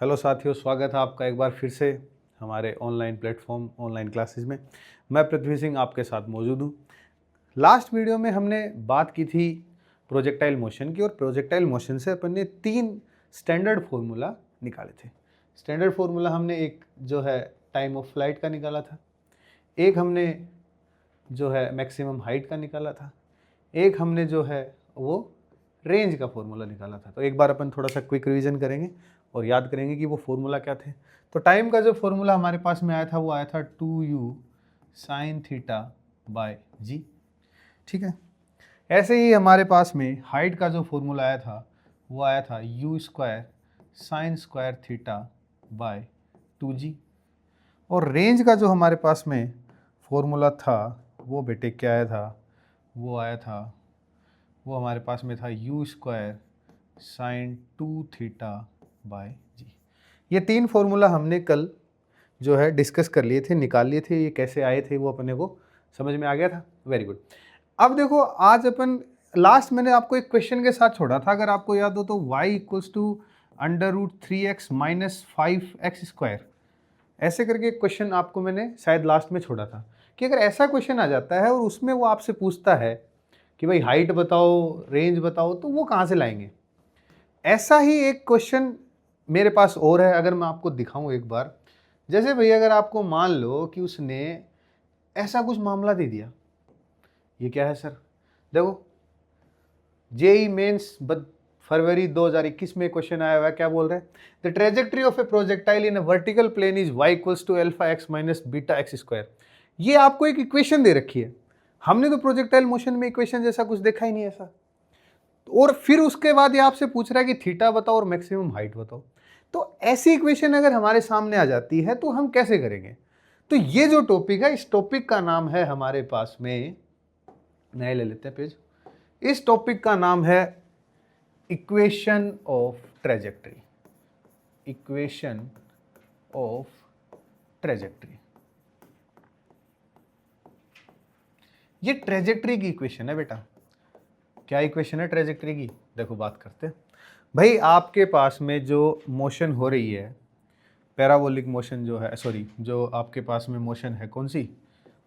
Hello साथियों, स्वागत है आपका एक बार फिर से हमारे ऑनलाइन प्लेटफॉर्म ऑनलाइन क्लासेस में। मैं पृथ्वी सिंह आपके साथ मौजूद हूँ। लास्ट वीडियो में हमने बात की थी प्रोजेक्टाइल मोशन की, और प्रोजेक्टाइल मोशन से अपन ने 3 स्टैंडर्ड फार्मूला निकाले थे। स्टैंडर्ड फार्मूला हमने एक जो है टाइम ऑफ फ्लाइट का निकाला था, एक हमने जो है मैक्सिमम हाइट का निकाला था, एक हमने जो है वो रेंज का फॉर्मूला निकाला था। तो एक बार अपन थोड़ा सा क्विक रिवीजन करेंगे और याद करेंगे कि वो फॉर्मूला क्या थे। तो टाइम का जो फॉर्मूला हमारे पास में आया था वो आया था 2u साइन थीटा बाय जी। ठीक है, ऐसे ही हमारे पास में हाइट का जो फॉर्मूला आया था वो आया था u square sine square theta by 2g। और रेंज का जो हमारे पास में फॉर्मूला था वो बेटे क्या आया था, वो आया था, वो हमारे पास में था u square sine 2 theta by g. ये 3 फॉर्मूला हमने कल जो है डिस्कस कर लिए थे, निकाल लिए थे। ये कैसे आए थे वो अपने को समझ में आ गया था। Very good. अब देखो, आज अपन लास्ट मैंने आपको एक क्वेश्चन के साथ छोड़ा था, अगर आपको याद हो तो y equals to under root 3x minus 5x square, ऐसे करके एक क्वेश्चन आपको मैंने शायद लास्ट में छोड़ा था कि अगर ऐसा क्वेश्चन आ जाता है और उसमें वो आपसे पूछता है कि भाई हाइट बताओ, रेंज बताओ, तो वो कहाँ से लाएंगे। ऐसा ही एक क्वेश्चन मेरे पास और है, अगर मैं आपको दिखाऊं एक बार। जैसे भैया अगर आपको मान लो कि उसने ऐसा कुछ मामला दे दिया, ये क्या है सर, देखो जेई मेंस फरवरी 2021 में क्वेश्चन आया हुआ है, क्या बोल रहे हैं, the trajectory of a projectile in a vertical plane is y equals to alpha x minus beta x square. ये आपको एक इक्वेशन दे रखी है। हमने तो प्रोजेक्टाइल मोशन में इक्वेशन जैसा कुछ देखा ही नहीं ऐसा। और फिर उसके बाद ये आपसे पूछ रहा है कि थीटा बताओ और मैक्सिमम हाइट बताओ। तो ऐसी इक्वेशन अगर हमारे सामने आ जाती है तो हम कैसे करेंगे। तो ये जो टॉपिक है, इस टॉपिक का नाम है हमारे पास में, नए ले लेते हैं पेज। इस टॉपिक का नाम है equation of trajectory. Equation of trajectory, ये ट्रेजेक्ट्री की इक्वेशन है बेटा। क्या इक्वेशन है ट्रेजेक्ट्री की, देखो बात करते हैं। भाई आपके पास में जो मोशन हो रही है, पैराबोलिक मोशन जो है, सॉरी, जो आपके पास में मोशन है कौन सी,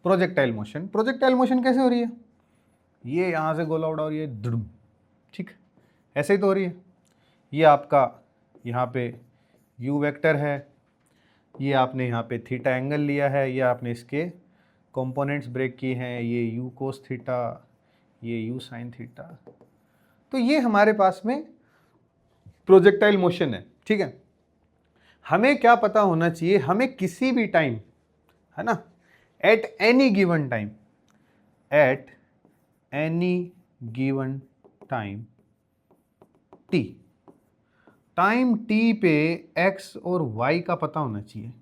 प्रोजेक्टाइल मोशन। प्रोजेक्टाइल मोशन कैसे हो रही है, ये यहाँ से गोला उड़ा और ये दुड़ुम, ठीक, ऐसे ही तो हो रही है। ये आपका यहाँ पे u वेक्टर है, ये आपने यहाँ पे थीटा एंगल लिया है, ये आपने इसके कंपोनेंट्स ब्रेक किए हैं, ये u कोस थीटा, ये u साइन थीटा। तो ये हमारे पास में प्रोजेक्टाइल मोशन है। ठीक है, हमें क्या पता होना चाहिए, हमें किसी भी टाइम, है ना, at any given time, at any given time t, time t पे x और y का पता होना चाहिए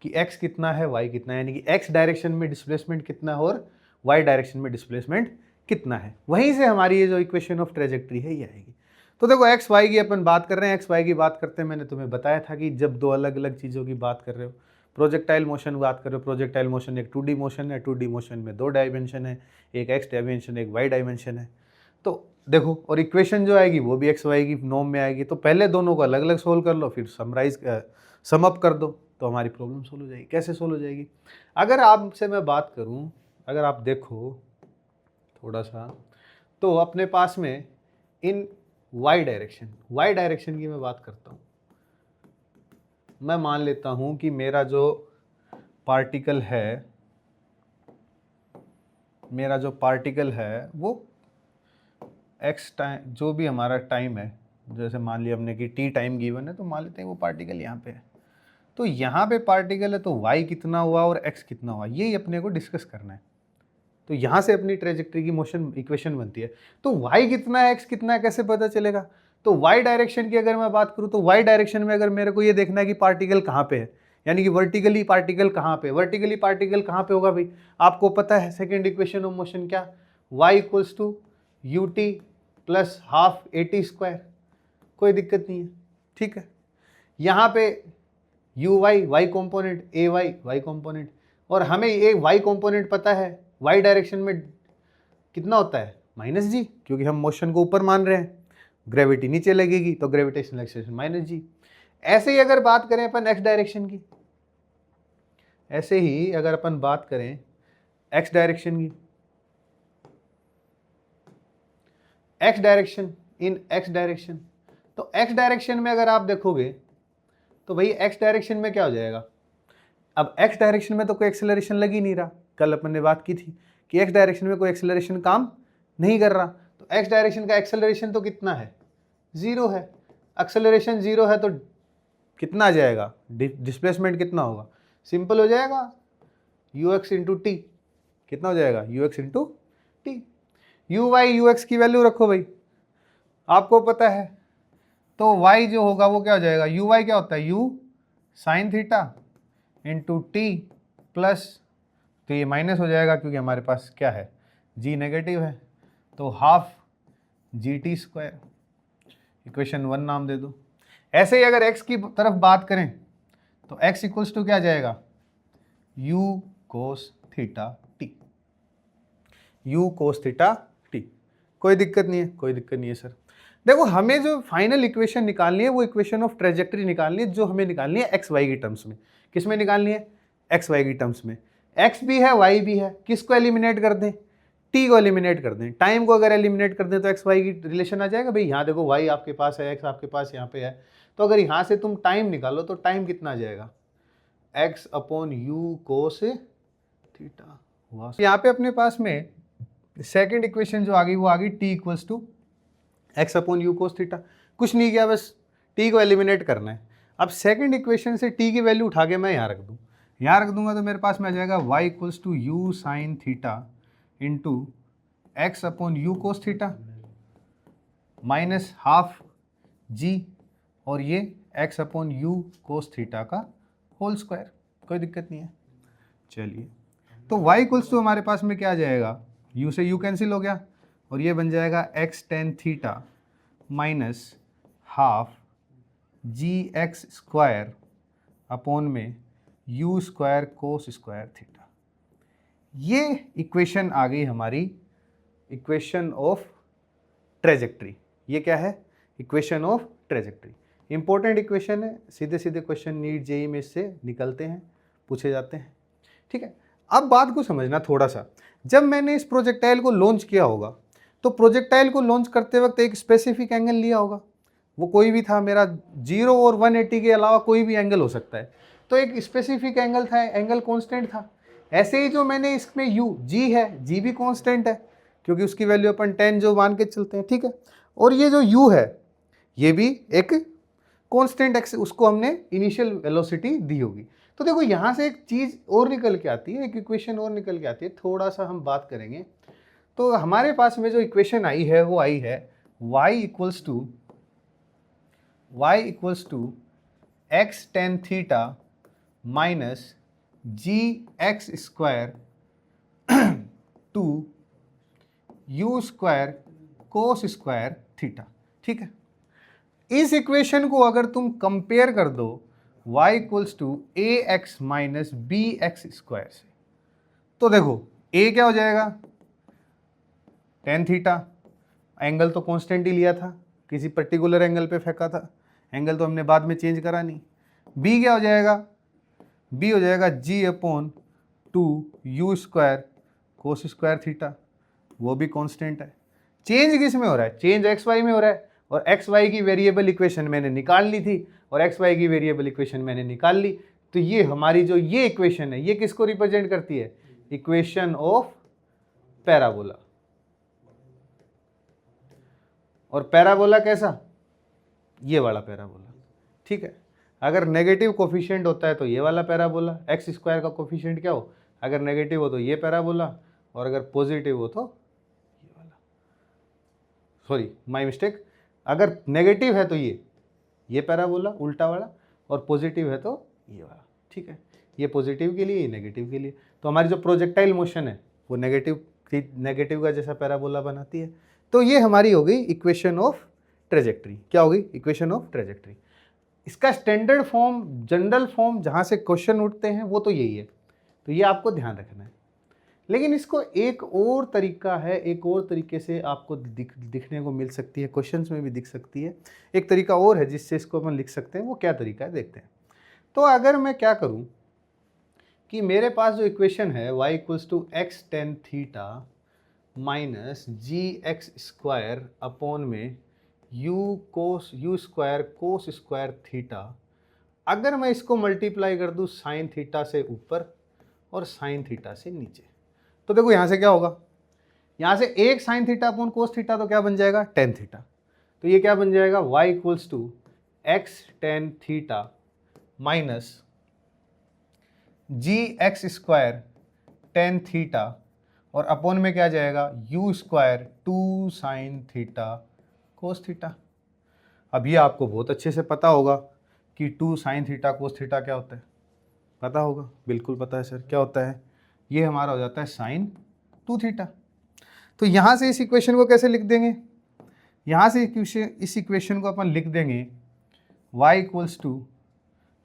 कि x कितना है, y कितना है, यानी कि x डायरेक्शन में डिस्प्लेसमेंट कितना है और y डायरेक्शन में डिस्प्लेसमेंट कितना है। वहीं से हमारी ये जो इक्वेशन ऑफ ट्रेजेक्ट्री है ये आएगी। तो देखो एक्स वाई की अपन बात कर रहे हैं, एक्स वाई की बात करते हैं, मैंने तुम्हें बताया था कि जब दो अलग अलग चीज़ों की बात कर रहे हो, प्रोजेक्टाइल मोशन बात कर रहे हो, प्रोजेक्टाइल मोशन एक 2D मोशन है, 2D मोशन में 2 डायमेंशन है, एक एक्स डायमेंशन एक वाई डायमेंशन है। तो देखो, और इक्वेशन जो आएगी वो भी एक्स वाई की नॉर्म में आएगी। तो पहले दोनों को अलग अलग सोल्व कर लो, फिर सम अप कर दो, तो हमारी प्रॉब्लम सोल्व हो जाएगी। कैसे सोल्व हो जाएगी, अगर आपसे मैं बात करूं, अगर आप देखो थोड़ा सा, तो अपने पास में इन वाई डायरेक्शन की मैं बात करता हूँ। मैं मान लेता हूँ कि मेरा जो पार्टिकल है वो एक्स टाइम, जो भी हमारा टाइम है, जैसे मान लिया हमने कि टी टाइम गिवन है, तो मान लेते हैं वो पार्टिकल यहाँ पे है। तो यहाँ पे पार्टिकल है, तो वाई कितना हुआ और एक्स कितना हुआ, यही अपने को डिस्कस करना है। तो यहाँ से अपनी ट्रेजेक्ट्री की मोशन इक्वेशन बनती है। तो y कितना है, x कितना है, कैसे पता चलेगा। तो y डायरेक्शन की अगर मैं बात करूँ, तो y डायरेक्शन में अगर मेरे को ये देखना है कि पार्टिकल कहाँ पे है, यानी कि वर्टिकली पार्टिकल कहाँ पे, वर्टिकली पार्टिकल कहाँ पे होगा भाई, आपको पता है सेकेंड इक्वेशन ऑफ मोशन क्या, y equals to u t plus half a t square, कोई दिक्कत नहीं है। ठीक है, यहाँ पे u y component, a y component, और हमें एक वाई कॉम्पोनेंट पता है, वाई डायरेक्शन में कितना होता है, माइनस जी, क्योंकि हम मोशन को ऊपर मान रहे हैं, ग्रेविटी नीचे लगेगी तो ग्रेविटेशनल एक्सेलरेशन माइनस जी। ऐसे ही अगर बात करें अपन एक्स डायरेक्शन की, ऐसे ही अगर अपन बात करें एक्स डायरेक्शन की, x direction in x direction, तो एक्स डायरेक्शन में अगर आप देखोगे तो भाई एक्स डायरेक्शन में क्या हो जाएगा, अब एक्स डायरेक्शन में तो कोई एक्सेलरेशन लग ही नहीं रहा, कल अपन ने बात की थी कि एक्स डायरेक्शन में कोई एक्सेलरेशन काम नहीं कर रहा, तो एक्स डायरेक्शन का एक्सेलरेशन तो कितना है, जीरो है। एक्सेलरेशन जीरो है तो कितना आ जाएगा, डिस्प्लेसमेंट कितना होगा, सिंपल हो जाएगा यू एक्स इंटू टी, कितना हो जाएगा you x into T. You why you x की वैल्यू रखो भाई, आपको पता है, तो y जो होगा वो क्या हो जाएगा, यू वाई क्या होता है, u sign theta into T plus, तो ये माइनस हो जाएगा क्योंकि हमारे पास क्या है, g नेगेटिव है, तो half G T square, equation 1 नाम दे दो। ऐसे ही अगर x की तरफ बात करें तो x इक्वल्स टू क्या जाएगा, u cos theta T, u cos theta T. कोई दिक्कत नहीं है, कोई दिक्कत नहीं है सर। देखो हमें जो फाइनल इक्वेशन निकालनी है वो इक्वेशन ऑफ ट्रेजेक्टरी निकालनी है, जो हमें निकालनी है एक्स वाई की टर्म्स में। किस में निकालनी है, एक्स वाई की टर्म्स में। एक्स भी है वाई भी है, किसको एलिमिनेट कर दें, टी को एलिमिनेट कर दें। टाइम को अगर एलिमिनेट कर दें तो एक्स वाई की रिलेशन आ जाएगा। भाई यहाँ देखो वाई आपके पास है, एक्स आपके पास यहाँ पे है, तो अगर यहाँ से तुम टाइम निकालो तो टाइम कितना आ जाएगा, x upon u cos theta. यहाँ पे अपने पास में सेकेंड इक्वेशन जो आ गई वो आ गई t equals to x upon u cos theta. कुछ नहीं किया, बस टी को एलिमिनेट करना है। अब सेकंड इक्वेशन से टी की वैल्यू उठा के मैं यहाँ रख दूँ, यहाँ रख दूंगा तो मेरे पास में आ जाएगा y equals to u sine theta into x upon u cos theta minus half g, और ये x upon u cos theta का होल स्क्वायर। कोई दिक्कत नहीं है। चलिए, तो वाई इक्वल्स टू हमारे पास में क्या आ जाएगा, यू से यू कैंसिल हो गया और ये बन जाएगा x tan theta minus half g x square upon में u square cos square theta. ये इक्वेशन आ गई हमारी इक्वेशन ऑफ ट्रेजेक्ट्री। ये क्या है, equation of trajectory. Important equation है, सीधे सीधे क्वेश्चन नीट जेई में से निकलते हैं, पूछे जाते हैं। ठीक है, अब बात को समझना थोड़ा सा। जब मैंने इस प्रोजेक्टाइल को लॉन्च किया होगा तो प्रोजेक्टाइल को लॉन्च करते वक्त एक स्पेसिफिक एंगल लिया होगा, वो कोई भी था, मेरा 0 और 180 के अलावा कोई भी एंगल हो सकता है, तो एक स्पेसिफिक एंगल था, एंगल कांस्टेंट था। ऐसे ही जो मैंने इसमें यू जी है, जी भी कांस्टेंट है क्योंकि उसकी वैल्यू अपन 10 जो मान के चलते हैं। ठीक है, और ये जो यू है ये भी एक कांस्टेंट एक्स, उसको हमने इनिशियल वेलोसिटी दी होगी। तो देखो यहाँ से एक चीज़ और निकल के आती है, एक इक्वेशन और निकल के आती है, थोड़ा सा हम बात करेंगे। तो हमारे पास में जो इक्वेशन आई है वो आई है y equals to x tan theta minus g x square two u square cos square theta. ठीक है, इस इक्वेशन को अगर तुम कंपेयर कर दो y equals to a x minus b x square से, तो देखो a क्या हो जाएगा, टेन थीटा, एंगल तो कांस्टेंट ही लिया था, किसी पर्टिकुलर एंगल पे फेंका था, एंगल तो हमने बाद में चेंज करा नहीं। b क्या हो जाएगा, b हो जाएगा g upon two u square cos square theta, वो भी कांस्टेंट है। चेंज किस में हो रहा है, चेंज एक्स वाई में हो रहा है, और एक्स वाई की वेरिएबल इक्वेशन मैंने निकाल ली थी, और एक्स वाई की वेरिएबल इक्वेशन मैंने निकाल ली। तो ये हमारी जो ये इक्वेशन है ये किसको रिप्रेजेंट करती है, इक्वेशन ऑफ पैराबोला। और पैराबोला कैसा, ये वाला पैराबोला। ठीक है, अगर नेगेटिव कोफिशिएंट होता है तो ये वाला पैराबोला, एक्स स्क्वायर का कोफिशिएंट क्या हो, अगर नेगेटिव हो तो ये पैराबोला, और अगर पॉजिटिव हो तो ये वाला, सॉरी माय मिस्टेक, अगर नेगेटिव है तो ये पैराबोला उल्टा वाला, और पॉजिटिव है तो ये वाला। ठीक है, ये पॉजिटिव के लिए, ये नेगेटिव के लिए। तो हमारी जो प्रोजेक्टाइल मोशन है वो नेगेटिव का जैसा पैराबोला बनाती है। तो ये हमारी हो गई इक्वेशन ऑफ ट्रेजेक्ट्री। क्या होगी, इक्वेशन ऑफ ट्रेजेक्ट्री। इसका स्टैंडर्ड फॉर्म, जनरल फॉर्म जहाँ से क्वेश्चन उठते हैं वो तो यही है, तो ये आपको ध्यान रखना है। लेकिन इसको एक और तरीका है, एक और तरीके से आपको दिखने को मिल सकती है, क्वेश्चंस में भी दिख सकती है। एक तरीका और है जिससे इसको अपन लिख सकते हैं, वो क्या तरीका है देखते हैं। तो अगर मैं क्या करूं कि मेरे पास जो इक्वेशन है y equals to x tan theta minus g x square upon में u square cos square theta, अगर मैं इसको मल्टीप्लाई कर दूं साइन थीटा से ऊपर और साइन थीटा से नीचे, तो देखो यहाँ से क्या होगा, यहाँ से एक sine theta upon cos theta तो क्या बन जाएगा, टेन थीटा। तो ये क्या बन जाएगा, y equals to x tan theta minus g x square tan theta और अपॉन में क्या जाएगा, u square two sine theta cos theta. अब ये आपको बहुत अच्छे से पता होगा कि two sine theta cos theta क्या होता है, पता होगा, बिल्कुल पता है सर, क्या होता है, ये हमारा हो जाता है साइन टू थीटा। तो यहाँ से इस इक्वेशन को कैसे लिख देंगे, यहाँ से इस इक्वेशन को अपन लिख देंगे y इक्वल्स टू,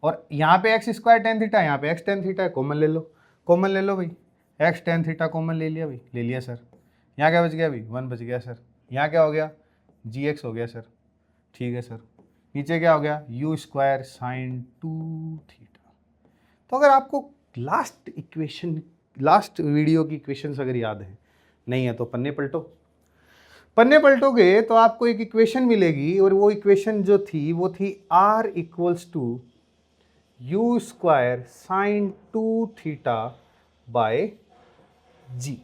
और यहाँ पे एक्स स्क्वायर टेन थीटा, यहाँ पे एक्स टेन थीटा है, कॉमन ले लो, कॉमन ले लो भाई, एक्स टेन थीटा कॉमन ले लिया भाई, ले लिया सर। यहाँ क्या बच गया भाई, वन बच गया सर। यहाँ क्या हो गया, जी एक्स हो गया सर, ठीक है सर। नीचे क्या हो गया, you square sine two theta. तो अगर आपको लास्ट वीडियो की इक्वेशंस अगर याद है, नहीं है तो पन्ने पलटो, पन्ने पलटोगे तो आपको एक इक्वेशन मिलेगी, और वो इक्वेशन जो थी वो थी r equals to u square sine two theta by g.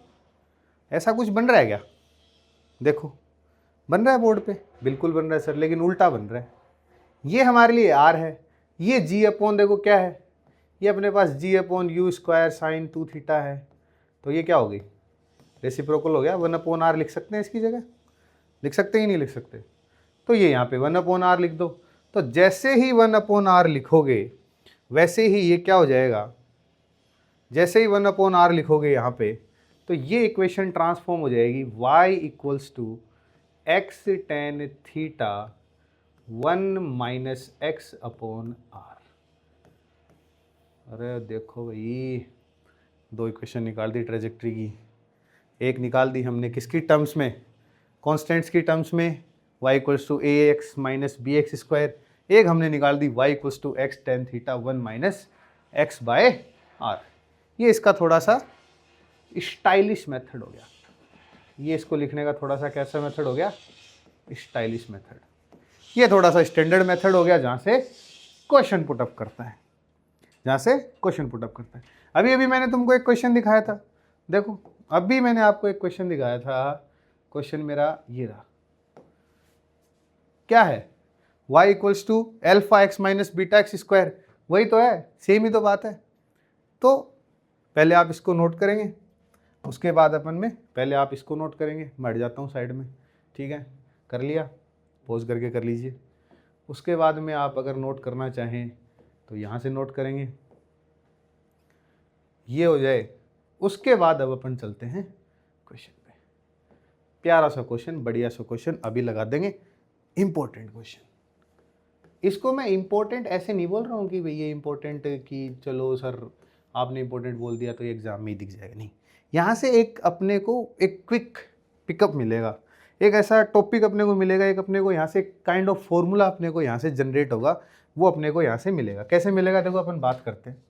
ऐसा कुछ बन रहा है क्या, देखो बन रहा है बोर्ड पे, बिल्कुल बन रहा है सर, लेकिन उल्टा बन रहा है। ये हमारे लिए r है, ये g अपॉन देखो क्या है, ये अपने पास g upon you square sine two theta है, तो ये क्या हो गई, रेसिप्रोकल हो गया, वन अपॉन आर लिख सकते हैं इसकी जगह, लिख सकते ही नहीं लिख सकते, तो ये यहाँ पे वन अपॉन आर लिख दो। तो जैसे ही वन अपॉन आर लिखोगे वैसे ही ये क्या हो जाएगा, जैसे ही वन अपॉन आर लिखोगे यहाँ पे, तो ये इक्वेशन ट्रांसफॉर्म हो जाएगी y equals to x tan theta one minus x upon r. अरे देखो भाई, दो इक्वेशन निकाल दी ट्रेजेक्ट्री की, एक निकाल दी हमने किसकी टर्म्स में, कॉन्स्टेंट्स की टर्म्स में, y equals to a x minus b x square, एक हमने निकाल दी y equals to x tan theta one minus x by r. ये इसका थोड़ा सा स्टाइलिश मेथड हो गया, ये इसको लिखने का थोड़ा सा कैसा मेथड हो गया, स्टाइलिश मेथड। ये थोड़ा सा स्टैंडर्ड मेथड हो गया जहाँ से क्वेश्चन पुटअप करता है, जहाँ से क्वेश्चन पुटअप करता है। अभी अभी मैंने तुमको एक क्वेश्चन दिखाया था, देखो अभी मैंने आपको एक क्वेश्चन दिखाया था, क्वेश्चन मेरा ये रहा, क्या है, y equals to alpha x minus beta x square, वही तो है, सेम ही तो बात है। तो पहले आप इसको नोट करेंगे, उसके बाद अपन में पहले आप इसको नोट करेंगे, मैं हट जाता हूँ साइड में, ठीक है, कर लिया, पॉज करके कर लीजिए। उसके बाद में आप अगर नोट करना चाहें तो यहाँ से नोट करेंगे, ये हो जाए। उसके बाद अब अपन चलते हैं क्वेश्चन पे, प्यारा सा क्वेश्चन, बढ़िया सा क्वेश्चन अभी लगा देंगे, इंपॉर्टेंट क्वेश्चन। इसको मैं इंपॉर्टेंट ऐसे नहीं बोल रहा हूँ कि भाई ये इंपॉर्टेंट कि चलो सर आपने इंपॉर्टेंट बोल दिया तो ये एग्जाम में ही दिख जाएगा, नहीं, यहाँ से एक अपने को एक क्विक पिकअप मिलेगा, एक ऐसा टॉपिक अपने को मिलेगा, एक अपने को यहाँ से काइंड ऑफ फॉर्मूला अपने को यहाँ से जनरेट होगा, वो अपने को यहाँ से मिलेगा। कैसे मिलेगा देखो, अपन बात करते हैं।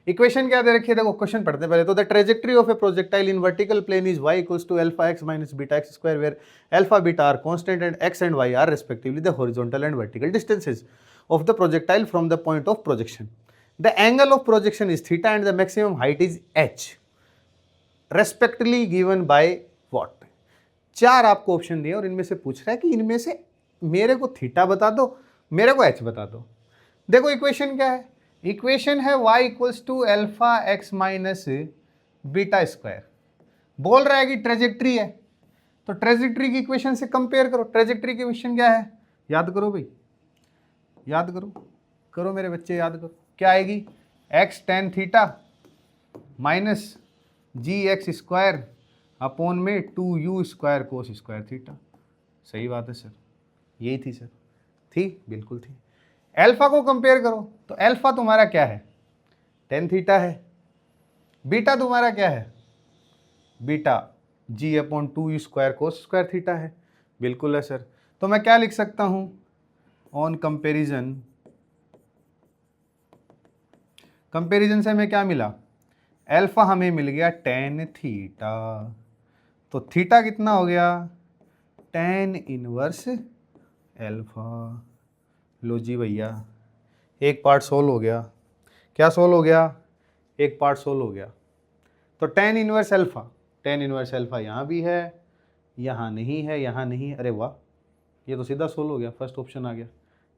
इक्वेशन क्या दे रखी है, देखो क्वेश्चन पढ़ते हैं पहले तो। The trajectory of a projectile in vertical plane is y equals to alpha x minus beta x square, where alpha beta are constant and x and y are respectively the horizontal and vertical distances of the projectile from the point of projection. The angle of projection is theta and the maximum height is h respectively given by what. चार आपको option दिए और इनमें से पूछ रहा है कि इनमें से मेरे को थीटा बता दो, मेरे को h बता दो। देखो इक्वेशन क्या है, इक्वेशन है y equals to alpha x minus beta square, बोल रहा है कि ट्रेजेक्ट्री है, तो ट्रेजेक्ट्री की इक्वेशन से कंपेयर करो। ट्रेजेक्ट्री की इक्वेशन क्या है, याद करो भाई, याद करो, करो मेरे बच्चे याद करो, क्या आएगी, x tan theta minus g x square upon में two u square cos square theta. सही बात है सर, यही थी सर, थी, बिल्कुल थी। अल्फा को कंपेयर करो, तो अल्फा तुम्हारा क्या है, टेन थीटा है, बीटा तुम्हारा क्या है, beta g/2u² cos square theta है, बिल्कुल है सर। तो मैं क्या लिख सकता हूं, ऑन कंपेरिजन, कंपेरिजन से हमें क्या मिला, अल्फा हमें मिल गया tan थीटा, तो थीटा कितना हो गया, tan इनवर्स अल्फा। लो जी भैया, एक पार्ट सोल्व हो गया। क्या सोल्व हो गया, एक पार्ट सोल्व हो गया। तो tan inverse alpha, tan inverse alpha यहाँ भी है, यहाँ नहीं है, यहाँ नहीं है। अरे वाह, ये तो सीधा सोल्व हो गया, फर्स्ट ऑप्शन आ गया।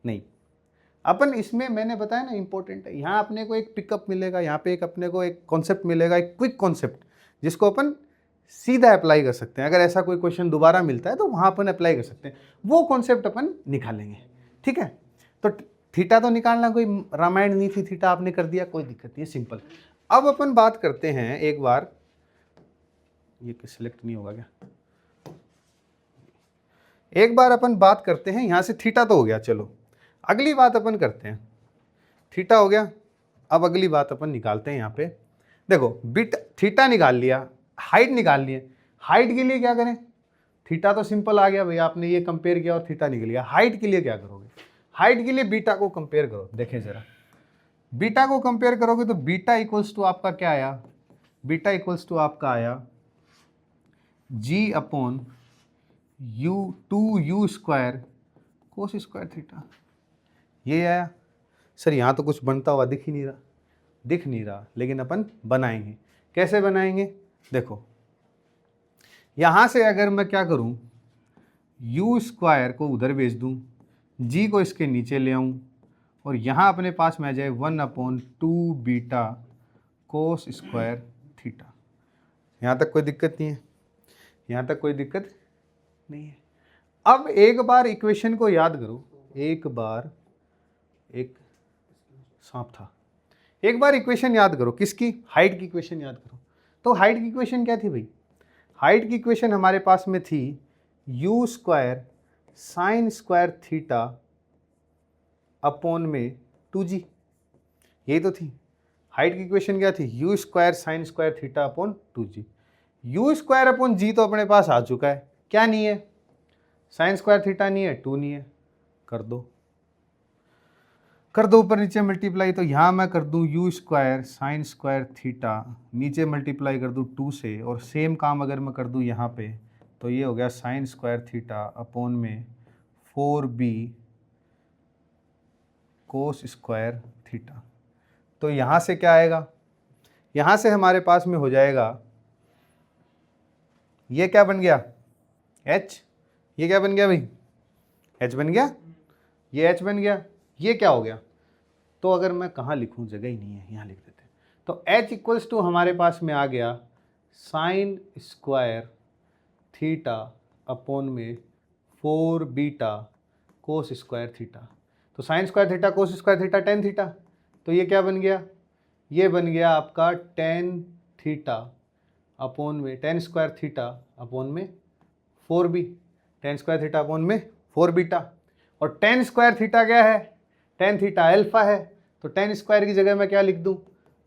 नहीं, अपन इसमें मैंने बताया ना इंपॉर्टेंट है, यहाँ अपने को एक पिकअप मिलेगा, यहाँ पे एक अपने को एक कॉन्सेप्ट मिलेगा, एक क्विक कॉन्सेप्ट जिसको अपन सीधा अप्लाई कर सकते हैं। अगर ऐसा कोई क्वेश्चन दोबारा मिलता है तो वहाँ अपन अप्लाई कर सकते हैं, वो कॉन्सेप्ट अपन निकालेंगे। ठीक है, तो थीटा तो निकालना कोई रामायण नहीं थी, थीटा आपने कर दिया, कोई दिक्कत नहीं है, सिंपल। अब अपन बात करते हैं एक बार, ये सिलेक्ट नहीं होगा क्या, एक बार अपन बात करते हैं, यहाँ से थीटा तो हो गया, चलो अगली बात अपन करते हैं। थीटा हो गया, अब अगली बात अपन निकालते हैं। यहाँ पे देखो, बिट थीटा निकाल लिया, हाइट निकाल लिए। हाइट के लिए क्या करें, थीटा तो सिंपल आ गया भाई, आपने ये कंपेयर किया और थीटा निकल गया। हाइट के लिए क्या करोगे, हाइट के लिए बीटा को कंपेयर करो। देखें जरा, बीटा को कंपेयर करोगे तो बीटा इक्वल्स टू आपका क्या आया, बीटा इक्वल्स टू आपका आया g/2u² cos स्क्वायर थीटा, ये आया। सर यहाँ तो कुछ बनता हुआ दिख ही नहीं रहा, दिख नहीं रहा, लेकिन अपन बनाएंगे। कैसे बनाएंगे, देखो यहाँ से अगर मैं क्या करूँ, u² को उधर भेज दूँ, g को इसके नीचे ले आऊँ, और यहाँ अपने पास में आ जाए 1/2 बीटा cos स्क्वायर थीटा। यहाँ तक कोई दिक्कत नहीं है, यहाँ तक कोई दिक्कत नहीं है। अब एक बार इक्वेशन को याद करो, एक बार, एक सांप था, एक बार इक्वेशन याद करो, किसकी, हाइट की इक्वेशन याद करो। तो हाइट की इक्वेशन क्या थी भाई, हाइट की इक्वेशन हमारे पास में थी u² sin square theta upon में 2g, यही तो थी हाइट की इक्वेशन। क्या थी, u² sin square theta upon 2g। u² upon g तो अपने पास आ चुका है, क्या नहीं है, साइन स्क्वायर थीटा नहीं है, 2 नहीं है, कर दो, कर दो ऊपर नीचे मल्टीप्लाई। तो यहाँ मैं कर दूँ u² sin स्क्वायर थीटा, नीचे मल्टीप्लाई कर दूँ 2 से, और सेम काम अगर मैं कर दूँ यहाँ पे, तो ये हो गया sin स्क्वायर थीटा अपॉन में 4b cos स्क्वायर थीटा। तो यहाँ से क्या आएगा, यहाँ से हमारे पास में हो जाएगा, ये क्या बन गया h, ये क्या बन गया भाई, h बन गया, ये h बन गया, ये क्या हो गया। तो अगर मैं कहाँ लिखूँ, जगह ही नहीं है, यहाँ लिख देते हैं। तो h इक्वल्स टू हमारे पास में आ गया साइन स्क्वायर थीटा अपॉन में 4 बीटा कोस स्क्वायर थीटा। तो sine square theta cos square theta tan theta, तो ये क्या बन गया, ये बन गया आपका tan थीटा अपॉन में tan स्क्वायर थीटा अपॉन में 4b, tan square theta upon में 4 बीटा। और tan स्क्वायर थीटा क्या है, tan थीटा अल्फा है, तो tan स्क्वायर की जगह मैं क्या लिख दूं,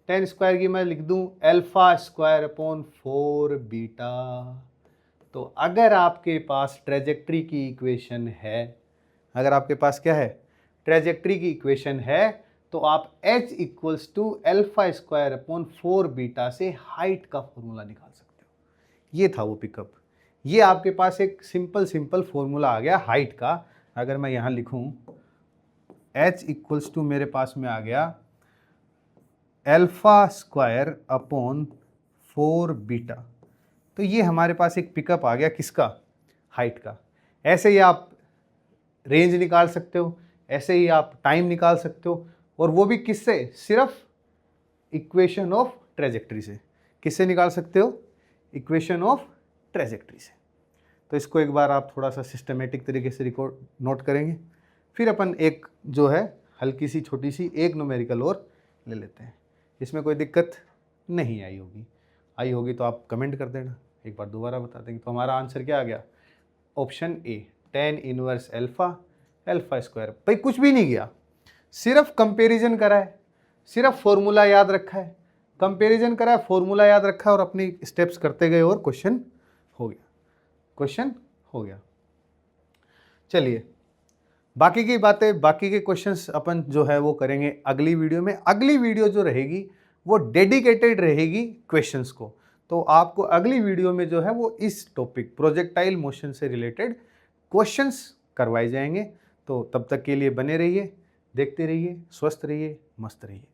tan स्क्वायर की मैं लिख दूं अल्फा स्क्वायर अपॉन 4 बीटा। तो अगर आपके पास ट्रेजेक्ट्री की इक्वेशन है, अगर आपके पास क्या है, ट्रेजेक्ट्री की इक्वेशन है, तो आप h equals to alpha square upon 4 beta से हाइट का फॉर्मूला निकाल सकते हो। ये था वो पिकअप, ये आपके पास एक सिंपल फॉर्मूला आ गया हाइट का। अगर मैं यहाँ लिखूँ h इक्वल्स टू मेरे पास में आ गया अल्फा स्क्वायर अपॉन 4 बीटा, तो ये हमारे पास एक पिकअप आ गया, किसका, हाइट का। ऐसे ही आप रेंज निकाल सकते हो, ऐसे ही आप टाइम निकाल सकते हो, और वो भी किससे, सिर्फ इक्वेशन ऑफ ट्रेजेक्ट्री से। किससे निकाल सकते हो, इक्वेशन ऑफ ट्रेजेक्ट्री से। तो इसको एक बार आप थोड़ा सा सिस्टमेटिक तरीके से रिकॉर्ड नोट करेंगे, फिर अपन एक जो है हल्की सी छोटी सी एक न्यूमेरिकल और ले लेते हैं। इसमें कोई दिक्कत नहीं आई होगी, आई होगी तो आप कमेंट कर देना, एक बार दोबारा बता देंगे। तो हमारा आंसर क्या आ गया, option A, tan inverse alpha square. भाई कुछ भी नहीं किया, सिर्फ कंपैरिजन करा है, सिर्फ फॉर्मूला याद रखा है, कंपैरिजन करा, फॉर्मूला याद रखा और अपनी स्टेप्स करते गए और क्वेश्चन हो गया, क्वेश्चन हो गया। चलिए बाकी की बातें, बाकी के क्वेश्चंस अपन जो है वो करेंगे अगली वीडियो में। अगली वीडियो जो रहेगी वो डेडिकेटेड रहेगी क्वेश्चंस को, तो आपको अगली वीडियो में जो है वो इस टॉपिक प्रोजेक्टाइल मोशन से रिलेटेड क्वेश्चंस करवाए जाएंगे। तो तब तक के लिए बने रहिए, देखते रहिए, स्वस्थ रहिए, मस्त रहिए।